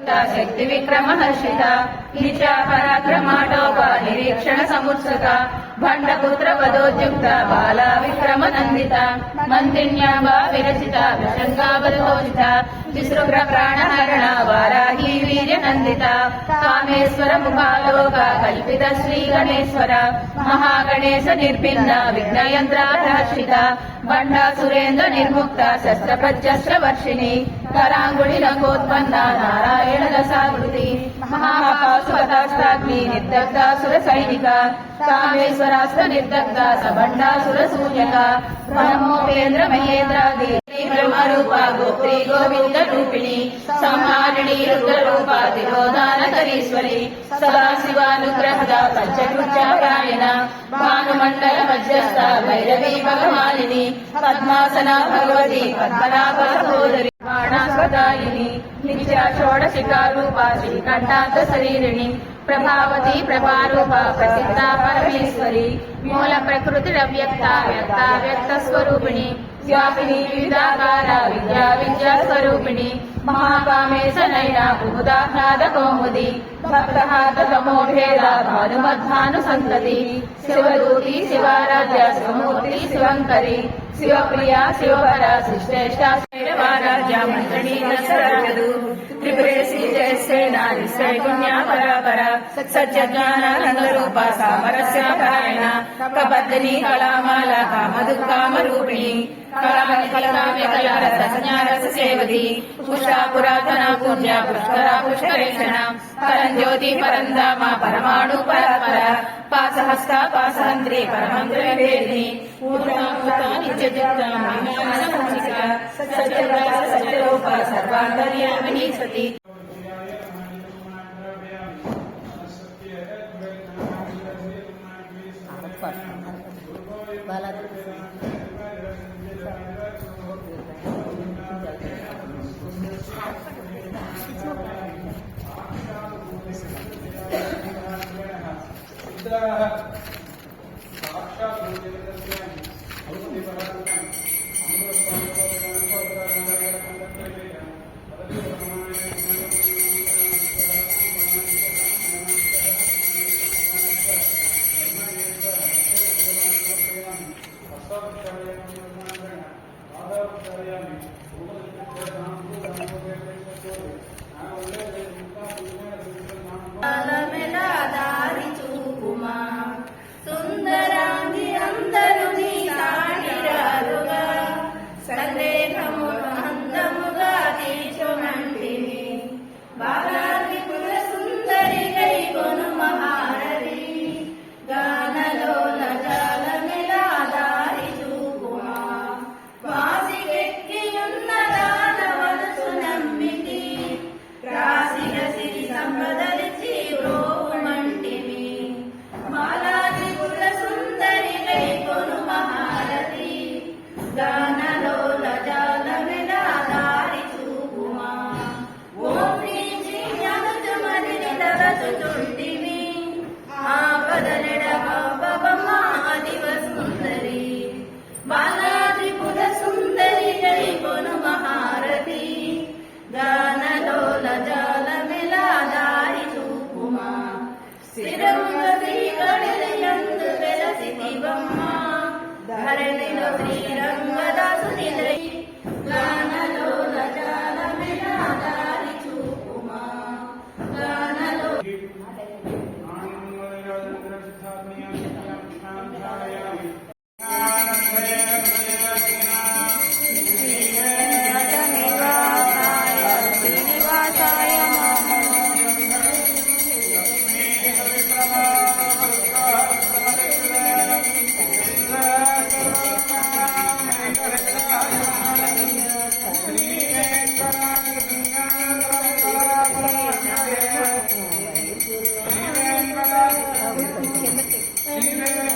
शक्ति विक्रम हर्षित निचा पराक्रमाटोपा निरीक्षण समुत्सुक भंडपुत्र वधोद्युक्त बाला विक्रम नंदित मंत्रिण्या विरचित प्रसंगावलोचित विसृग्र प्राणहरण वाराही वीर्य नंदित कामेश्वर मुखालोक कल्पित श्री गणेश्वर महागणेश निर्भिन्न विघ्नयंत्राहर्षित बंडा सुरेंद्र निर्मुक्त शस्त्रप्रजस्त्र वर्षिणी करांगुळि नखोत्पन्न नारायण दशावृति महापाशुपतास्त्राग्नि निर्दग्धासुर सैनिक कामेश्वरास्त्र निर्दग्धा सबंडासुर सूर्यक ब्रह्मोपेन्द्र महेन्द्रादि ब्रह्मरूप गोत्री गोविंद रूपिणी संहारिणी रुद्ररूप तिरोधानकरीश्वरी सदाशिवानुग्रहद पंचकृत्यापरायण भानुमंडल मध्यस्थ भैरवी भगवानिनी पद्मासना भगवती पद्मनाभ सहोदरी बाणास्वदायिनी नित्या षोडशिकारूपा श्रीकंठांत शरीरिणी प्रभावती प्रभारूपा प्रसिद्धा परमेश्वरी मूल प्रकृतिरव्यक्ता व्यक्ता व्यक्त स्वरूपिणी व्यापिनी विविधाकारा विद्या विद्या स्वरूपिणी महाकामेश नयना कुमुदाह्लाद कौमुदी भक्तहात तमोभेद भानुमद्भानु संतति शिवदूती शिवाराध्य शिवमूर्ति शिवंकरी शिवप्रिया शिववरा श्रेष्ठा शैरवाराध्य मंत्रणी दशरथदु त्रिपुरेशी जयसेना निश्चैगुण्या परापरा सच्चज्ञान रंगरूपा सामरस्यापरायण कबद्धनी कलामाला कामदुःखामरूपिणी कलारस सेवदी पुष्टा पुरातना पूज्या पुष्करा पुष्करेशण परंज्योति परंधामा परमाणु परात्पर पासहस्ता पासहंत्री परमंत्र वेदिनी पूर्णाभूता नित्ययुक्ता महिमानसंसिका सत्यव्रत सत्यरूपा सर्वान्तर्यामिनी सती Amen.